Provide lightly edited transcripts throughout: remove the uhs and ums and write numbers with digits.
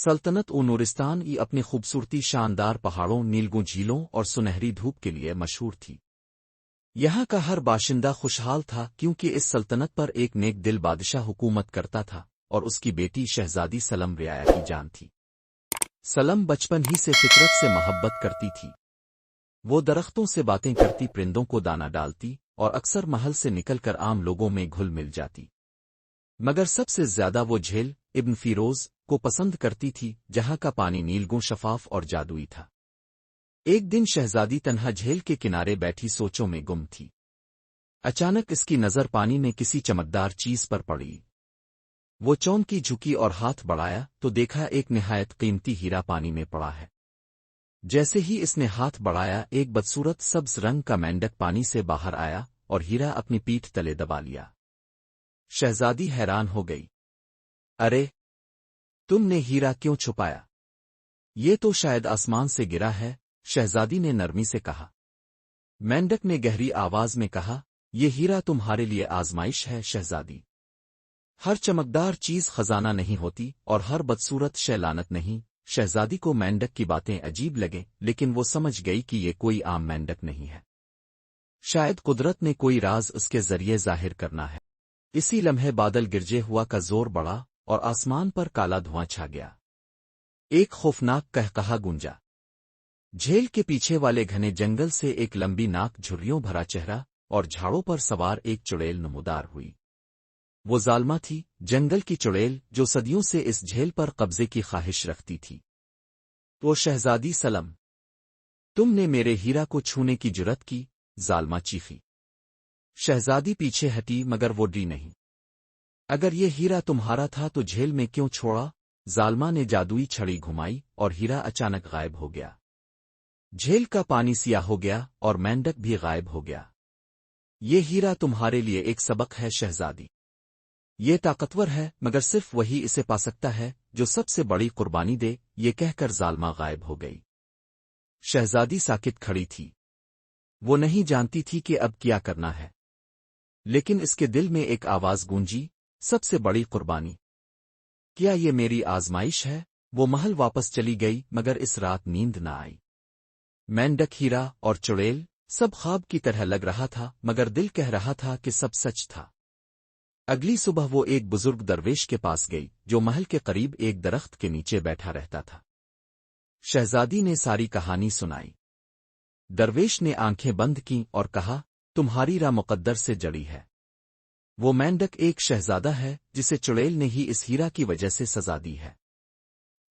سلطنت و نورستان ای اپنی خوبصورتی شاندار پہاڑوں، نیلگوں جھیلوں اور سنہری دھوپ کے لیے مشہور تھی۔ یہاں کا ہر باشندہ خوشحال تھا کیونکہ اس سلطنت پر ایک نیک دل بادشاہ حکومت کرتا تھا اور اس کی بیٹی شہزادی سلم رعایا کی جان تھی۔ سلم بچپن ہی سے فطرت سے محبت کرتی تھی۔ وہ درختوں سے باتیں کرتی، پرندوں کو دانہ ڈالتی اور اکثر محل سے نکل کر عام لوگوں میں گھل مل جاتی۔ مگر سب سے زیادہ وہ جھیل ابن فیروز کو پسند کرتی تھی، جہاں کا پانی نیلگوں شفاف اور جادوئی تھا۔ ایک دن شہزادی تنہا جھیل کے کنارے بیٹھی سوچوں میں گم تھی۔ اچانک اس کی نظر پانی میں کسی چمکدار چیز پر پڑی۔ وہ چونکی جھکی اور ہاتھ بڑھایا تو دیکھا ایک نہایت قیمتی ہیرا پانی میں پڑا ہے۔ جیسے ہی اس نے ہاتھ بڑھایا، ایک بدصورت سبز رنگ کا مینڈک پانی سے باہر آیا اور ہیرا اپنی پیٹھ تلے دبا لیا۔ شہزادی حیران ہو گئی۔ ارے، تم نے ہیرا کیوں چھپایا؟ یہ تو شاید آسمان سے گرا ہے، شہزادی نے نرمی سے کہا۔ مینڈک نے گہری آواز میں کہا، یہ ہیرا تمہارے لیے آزمائش ہے شہزادی۔ ہر چمکدار چیز خزانہ نہیں ہوتی اور ہر بدصورت شے لعنت نہیں۔ شہزادی کو مینڈک کی باتیں عجیب لگیں، لیکن وہ سمجھ گئی کہ یہ کوئی عام مینڈک نہیں ہے۔ شاید قدرت نے کوئی راز اس کے ذریعے ظاہر کرنا ہے۔ اسی لمحے بادل گرجے ہوا کا زور بڑھا اور آسمان پر کالا دھواں چھا گیا۔ ایک خوفناک قہقہا گونجا۔ جھیل کے پیچھے والے گھنے جنگل سے ایک لمبی ناک، جھریوں بھرا چہرہ اور جھاڑوں پر سوار ایک چڑیل نمودار ہوئی۔ وہ ظالمہ تھی، جنگل کی چڑیل جو صدیوں سے اس جھیل پر قبضے کی خواہش رکھتی تھی۔ وہ شہزادی سلم، تم نے میرے ہیرا کو چھونے کی جرات کی، ظالمہ چیخی۔ شہزادی پیچھے ہٹی مگر وہ ڈری نہیں۔ اگر یہ ہیرا تمہارا تھا تو جھیل میں کیوں چھوڑا؟ ظالمہ نے جادوئی چھڑی گھمائی اور ہیرا اچانک غائب ہو گیا۔ جھیل کا پانی سیاہ ہو گیا اور مینڈک بھی غائب ہو گیا۔ یہ ہیرا تمہارے لیے ایک سبق ہے شہزادی۔ یہ طاقتور ہے مگر صرف وہی اسے پا سکتا ہے جو سب سے بڑی قربانی دے۔ یہ کہہ کر ظالمہ غائب ہو گئی۔ شہزادی ساکت کھڑی تھی۔ وہ نہیں جانتی تھی کہ اب کیا کرنا ہے، لیکن اس کے دل میں ایک آواز گونجی، سب سے بڑی قربانی۔ کیا یہ میری آزمائش ہے؟ وہ محل واپس چلی گئی مگر اس رات نیند نہ آئی۔ مینڈک، ہیرا اور چڑیل سب خواب کی طرح لگ رہا تھا مگر دل کہہ رہا تھا کہ سب سچ تھا۔ اگلی صبح وہ ایک بزرگ درویش کے پاس گئی جو محل کے قریب ایک درخت کے نیچے بیٹھا رہتا تھا۔ شہزادی نے ساری کہانی سنائی۔ درویش نے آنکھیں بند کیں اور کہا، تمہاری راہ مقدر سے جڑی ہے۔ وہ مینڈک ایک شہزادہ ہے جسے چڑیل نے ہی اس ہیرا کی وجہ سے سزا دی ہے۔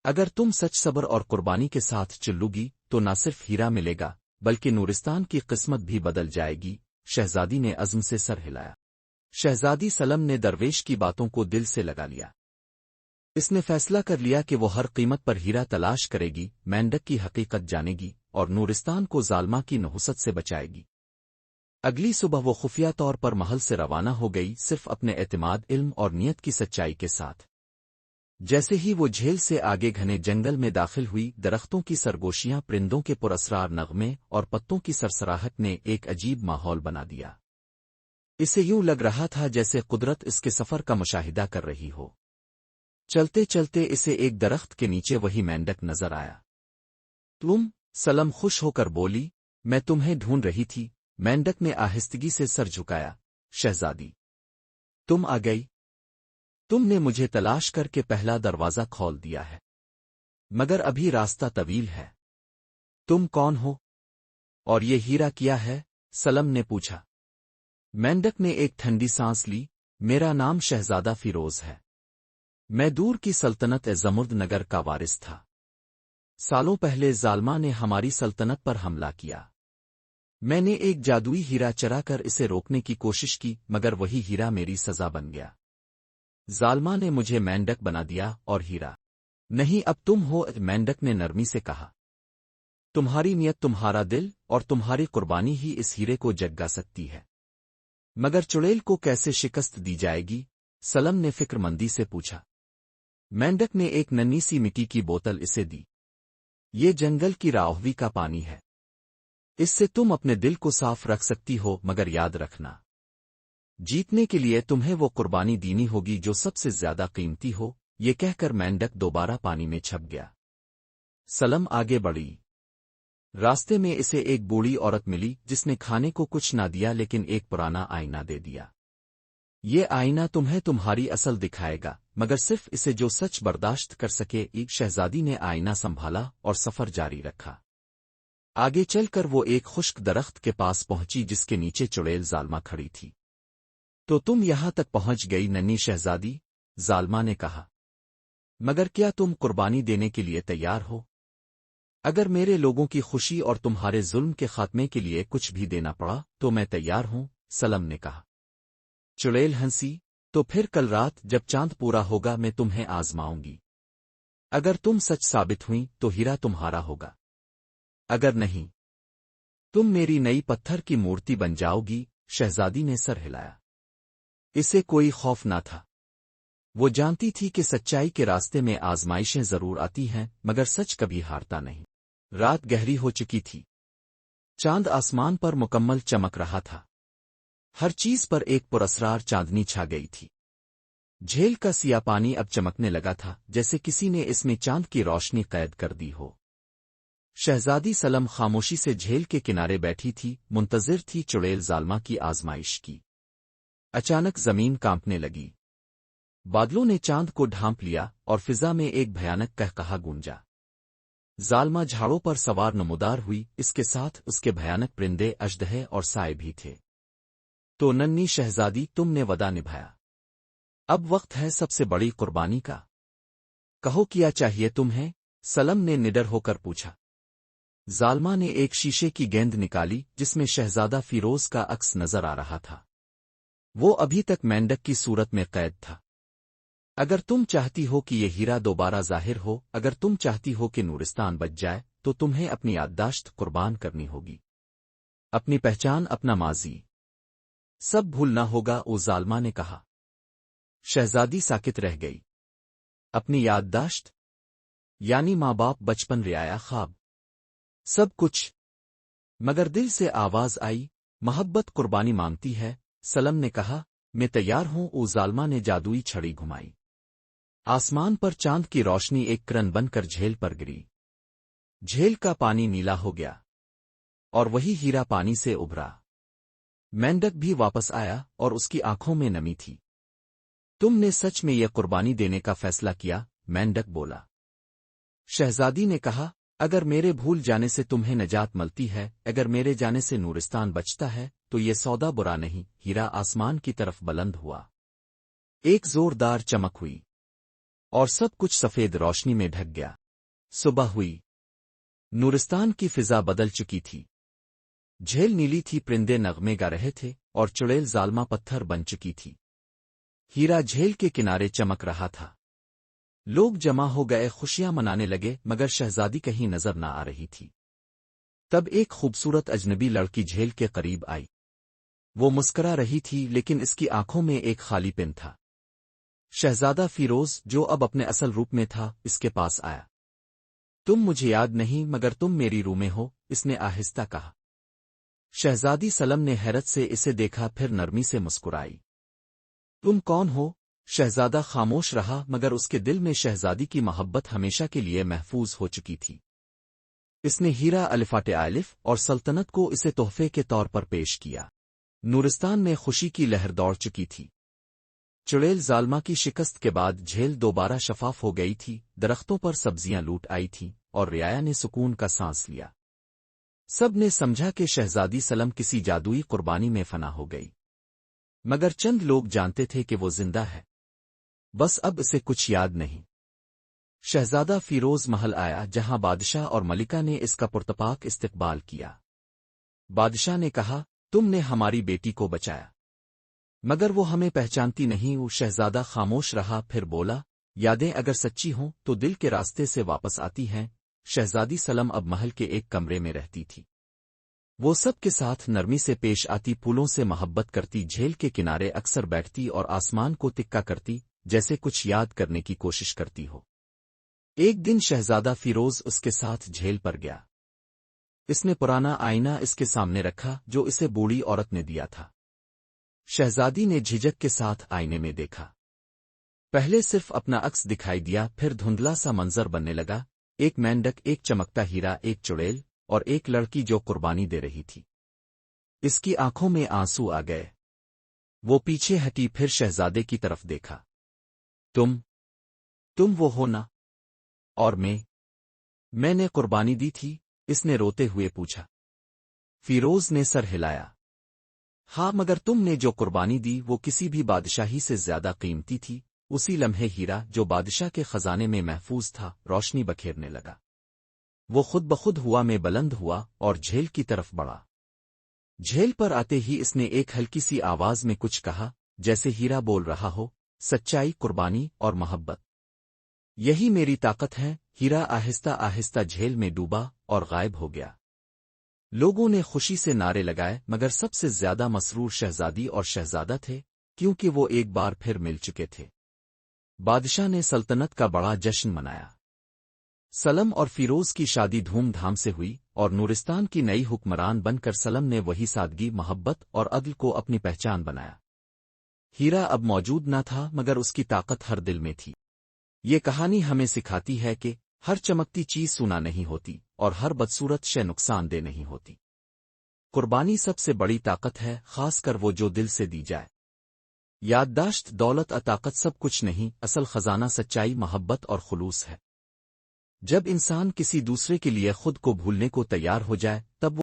اگر تم سچ، صبر اور قربانی کے ساتھ چلو گی تو نہ صرف ہیرا ملے گا بلکہ نورستان کی قسمت بھی بدل جائے گی۔ شہزادی نے عزم سے سر ہلایا۔ شہزادی سلم نے درویش کی باتوں کو دل سے لگا لیا۔ اس نے فیصلہ کر لیا کہ وہ ہر قیمت پر ہیرا تلاش کرے گی، مینڈک کی حقیقت جانے گی اور نورستان کو ظالمہ کی نحوست سے بچائے گی۔ اگلی صبح وہ خفیہ طور پر محل سے روانہ ہو گئی، صرف اپنے اعتماد، علم اور نیت کی سچائی کے ساتھ۔ جیسے ہی وہ جھیل سے آگے گھنے جنگل میں داخل ہوئی، درختوں کی سرگوشیاں، پرندوں کے پراسرار نغمے اور پتوں کی سرسراہٹ نے ایک عجیب ماحول بنا دیا۔ اسے یوں لگ رہا تھا جیسے قدرت اس کے سفر کا مشاہدہ کر رہی ہو۔ چلتے چلتے اسے ایک درخت کے نیچے وہی مینڈک نظر آیا۔ تم؟ سلم خوش ہو کر بولی، میں تمہیں ڈھونڈ رہی تھی۔ مینڈک نے آہستگی سے سر جھکایا۔ شہزادی، تم آ گئی؟ تم نے مجھے تلاش کر کے پہلا دروازہ کھول دیا ہے، مگر ابھی راستہ طویل ہے۔ تم کون ہو اور یہ ہیرا کیا ہے؟ سلم نے پوچھا۔ مینڈک نے ایک ٹھنڈی سانس لی۔ میرا نام شہزادہ فیروز ہے۔ میں دور کی سلطنت زمرد نگر کا وارث تھا۔ سالوں پہلے ظالمہ نے ہماری سلطنت پر حملہ کیا۔ میں نے ایک جادوئی ہیرا چرا کر اسے روکنے کی کوشش کی مگر وہی ہیرا میری سزا بن گیا۔ ظالمہ نے مجھے مینڈک بنا دیا اور ہیرا نہیں اب تم ہو، مینڈک نے نرمی سے کہا۔ تمہاری نیت، تمہارا دل اور تمہاری قربانی ہی اس ہیرے کو جگا سکتی ہے، مگر چڑیل کو کیسے شکست دی جائے گی؟ سلم نے فکر مندی سے پوچھا۔ مینڈک نے ایک ننھی سی مٹی کی بوتل اسے دی۔ یہ جنگل کی راہوی کا پانی ہے، اس سے تم اپنے دل کو صاف رکھ سکتی ہو، مگر یاد رکھنا، جیتنے کے لیے تمہیں وہ قربانی دینی ہوگی جو سب سے زیادہ قیمتی ہو۔ یہ کہہ کر مینڈک دوبارہ پانی میں چھپ گیا۔ سلم آگے بڑھی۔ راستے میں اسے ایک بوڑھی عورت ملی جس نے کھانے کو کچھ نہ دیا لیکن ایک پرانا آئینہ دے دیا۔ یہ آئینہ تمہیں تمہاری اصل دکھائے گا، مگر صرف اسے جو سچ برداشت کر سکے۔ ایک شہزادی نے آئینہ سنبھالا اور سفر جاری رکھا۔ آگے چل کر وہ ایک خشک درخت کے پاس پہنچی جس کے نیچے چڑیل ظالمہ کھڑی تھی۔ تو تم یہاں تک پہنچ گئی ننھی شہزادی، ظالمہ نے کہا، مگر کیا تم قربانی دینے کے لیے تیار ہو؟ اگر میرے لوگوں کی خوشی اور تمہارے ظلم کے خاتمے کے لیے کچھ بھی دینا پڑا تو میں تیار ہوں، سلم نے کہا۔ چڑیل ہنسی، تو پھر کل رات جب چاند پورا ہوگا میں تمہیں آزماؤں گی۔ اگر تم سچ ثابت ہوئیں تو ہیرا تمہارا ہوگا، اگر نہیں تم میری نئی پتھر کی مورتی بن جاؤ گی۔ شہزادی نے سر ہلایا۔ اسے کوئی خوف نہ تھا۔ وہ جانتی تھی کہ سچائی کے راستے میں آزمائشیں ضرور آتی ہیں مگر سچ کبھی ہارتا نہیں۔ رات گہری ہو چکی تھی۔ چاند آسمان پر مکمل چمک رہا تھا۔ ہر چیز پر ایک پراسرار چاندنی چھا گئی تھی۔ جھیل کا سیاہ پانی اب چمکنے لگا تھا جیسے کسی نے اس میں چاند کی روشنی قید کر دی ہو۔ شہزادی سلم خاموشی سے جھیل کے کنارے بیٹھی تھی، منتظر تھی چڑیل ظالمہ کی آزمائش کی۔ اچانک زمین کانپنے لگی۔ بادلوں نے چاند کو ڈھانپ لیا اور فضا میں ایک بھیانک قہقہا گونجا۔ ظالمہ جھاڑوں پر سوار نمودار ہوئی، اس کے ساتھ اس کے بھیانک پرندے، اژدہے اور سائے بھی تھے۔ تو ننھی شہزادی، تم نے وعدہ نبھایا۔ اب وقت ہے سب سے بڑی قربانی کا۔ کہو کیا چاہیے تمہیں؟ سلم نے نڈر ہو کر پوچھا۔ ظالمہ نے ایک شیشے کی گیند نکالی جس میں شہزادہ فیروز کا عکس نظر آ رہا تھا۔ وہ ابھی تک مینڈک کی صورت میں قید تھا۔ اگر تم چاہتی ہو کہ یہ ہیرا دوبارہ ظاہر ہو، اگر تم چاہتی ہو کہ نورستان بچ جائے، تو تمہیں اپنی یادداشت قربان کرنی ہوگی۔ اپنی پہچان، اپنا ماضی، سب بھولنا ہوگا، او ظالمہ نے کہا۔ شہزادی ساکت رہ گئی۔ اپنی یادداشت؟ یعنی ماں باپ، بچپن، رعایا، خواب، سب کچھ؟ مگر دل سے آواز آئی، محبت قربانی مانگتی ہے۔ سلم نے کہا، میں تیار ہوں۔ او ظالمہ نے جادوئی چھڑی گھمائی۔ آسمان پر چاند کی روشنی ایک کرن بن کر جھیل پر گری۔ جھیل کا پانی نیلا ہو گیا اور وہی ہیرا پانی سے ابھرا۔ مینڈک بھی واپس آیا اور اس کی آنکھوں میں نمی تھی۔ تم نے سچ میں یہ قربانی دینے کا فیصلہ کیا؟ مینڈک بولا۔ شہزادی نے کہا، اگر میرے بھول جانے سے تمہیں نجات ملتی ہے، اگر میرے جانے سے نورستان بچتا ہے، تو یہ سودا برا نہیں۔ ہیرا آسمان کی طرف بلند ہوا۔ ایک زوردار چمک ہوئی اور سب کچھ سفید روشنی میں ڈھک گیا۔ صبح ہوئی۔ نورستان کی فضا بدل چکی تھی۔ جھیل نیلی تھی، پرندے نغمے گا رہے تھے اور چڑیل ظالمہ پتھر بن چکی تھی۔ ہیرا جھیل کے کنارے چمک رہا تھا۔ لوگ جمع ہو گئے، خوشیاں منانے لگے، مگر شہزادی کہیں نظر نہ آ رہی تھی۔ تب ایک خوبصورت اجنبی لڑکی جھیل کے قریب آئی۔ وہ مسکرا رہی تھی لیکن اس کی آنکھوں میں ایک خالی پن تھا۔ شہزادہ فیروز، جو اب اپنے اصل روپ میں تھا، اس کے پاس آیا۔ تم مجھے یاد نہیں مگر تم میری روح میں ہو، اس نے آہستہ کہا۔ شہزادی سلم نے حیرت سے اسے دیکھا، پھر نرمی سے مسکرائی۔ تم کون ہو؟ شہزادہ خاموش رہا مگر اس کے دل میں شہزادی کی محبت ہمیشہ کے لیے محفوظ ہو چکی تھی۔ اس نے ہیرا الفاٹ الف اور سلطنت کو اسے تحفے کے طور پر پیش کیا۔ نورستان میں خوشی کی لہر دوڑ چکی تھی۔ چڑیل ظالمہ کی شکست کے بعد جھیل دوبارہ شفاف ہو گئی تھی، درختوں پر سبزیاں لوٹ آئی تھیں اور رعایا نے سکون کا سانس لیا۔ سب نے سمجھا کہ شہزادی سلم کسی جادوئی قربانی میں فنا ہو گئی، مگر چند لوگ جانتے تھے کہ وہ زندہ ہے، بس اب اسے کچھ یاد نہیں۔ شہزادہ فیروز محل آیا جہاں بادشاہ اور ملکہ نے اس کا پرتپاک استقبال کیا۔ بادشاہ نے کہا، تم نے ہماری بیٹی کو بچایا، مگر وہ ہمیں پہچانتی نہیں۔ وہ شہزادہ خاموش رہا، پھر بولا، یادیں اگر سچی ہوں تو دل کے راستے سے واپس آتی ہیں۔ شہزادی سلم اب محل کے ایک کمرے میں رہتی تھی۔ وہ سب کے ساتھ نرمی سے پیش آتی، پھولوں سے محبت کرتی، جھیل کے کنارے اکثر بیٹھتی اور آسمان کو تکا کرتی جیسے کچھ یاد کرنے کی کوشش کرتی ہو۔ ایک دن شہزادہ فیروز اس کے ساتھ جھیل پر گیا۔ اس نے پرانا آئینہ اس کے سامنے رکھا جو اسے بوڑھی عورت نے دیا تھا۔ شہزادی نے جھجک کے ساتھ آئینے میں دیکھا۔ پہلے صرف اپنا عکس دکھائی دیا، پھر دھندلا سا منظر بننے لگا، ایک مینڈک، ایک چمکتا ہیرا، ایک چڑیل، اور ایک لڑکی جو قربانی دے رہی تھی۔ اس کی آنکھوں میں آنسو آ گئے۔ وہ پیچھے ہٹی، پھر شہزادے کی طرف دیکھا۔ تم وہ ہو نا؟ اور میں نے قربانی دی تھی، اس نے روتے ہوئے پوچھا۔ فیروز نے سر ہلایا۔ ہاں، مگر تم نے جو قربانی دی وہ کسی بھی بادشاہی سے زیادہ قیمتی تھی۔ اسی لمحے ہیرا جو بادشاہ کے خزانے میں محفوظ تھا روشنی بکھیرنے لگا۔ وہ خود بخود ہوا میں بلند ہوا اور جھیل کی طرف بڑھا۔ جھیل پر آتے ہی اس نے ایک ہلکی سی آواز میں کچھ کہا، جیسے ہیرا بول رہا ہو، سچائی، قربانی اور محبت، یہی میری طاقت ہے۔ ہیرا آہستہ آہستہ جھیل میں ڈوبا اور غائب ہو گیا۔ لوگوں نے خوشی سے نعرے لگائے، مگر سب سے زیادہ مسرور شہزادی اور شہزادہ تھے، کیونکہ وہ ایک بار پھر مل چکے تھے۔ بادشاہ نے سلطنت کا بڑا جشن منایا۔ سلم اور فیروز کی شادی دھوم دھام سے ہوئی، اور نورستان کی نئی حکمران بن کر سلم نے وہی سادگی، محبت اور عدل کو اپنی پہچان بنایا۔ ہیرا اب موجود نہ تھا، مگر اس کی طاقت ہر دل میں تھی۔ یہ کہانی ہمیں سکھاتی ہے کہ ہر چمکتی چیز سونا نہیں ہوتی، اور ہر بدصورت شے نقصان دہ نہیں ہوتی۔ قربانی سب سے بڑی طاقت ہے، خاص کر وہ جو دل سے دی جائے۔ یادداشت: دولت طاقت سب کچھ نہیں، اصل خزانہ سچائی، محبت اور خلوص ہے۔ جب انسان کسی دوسرے کے لیے خود کو بھولنے کو تیار ہو جائے، تب وہ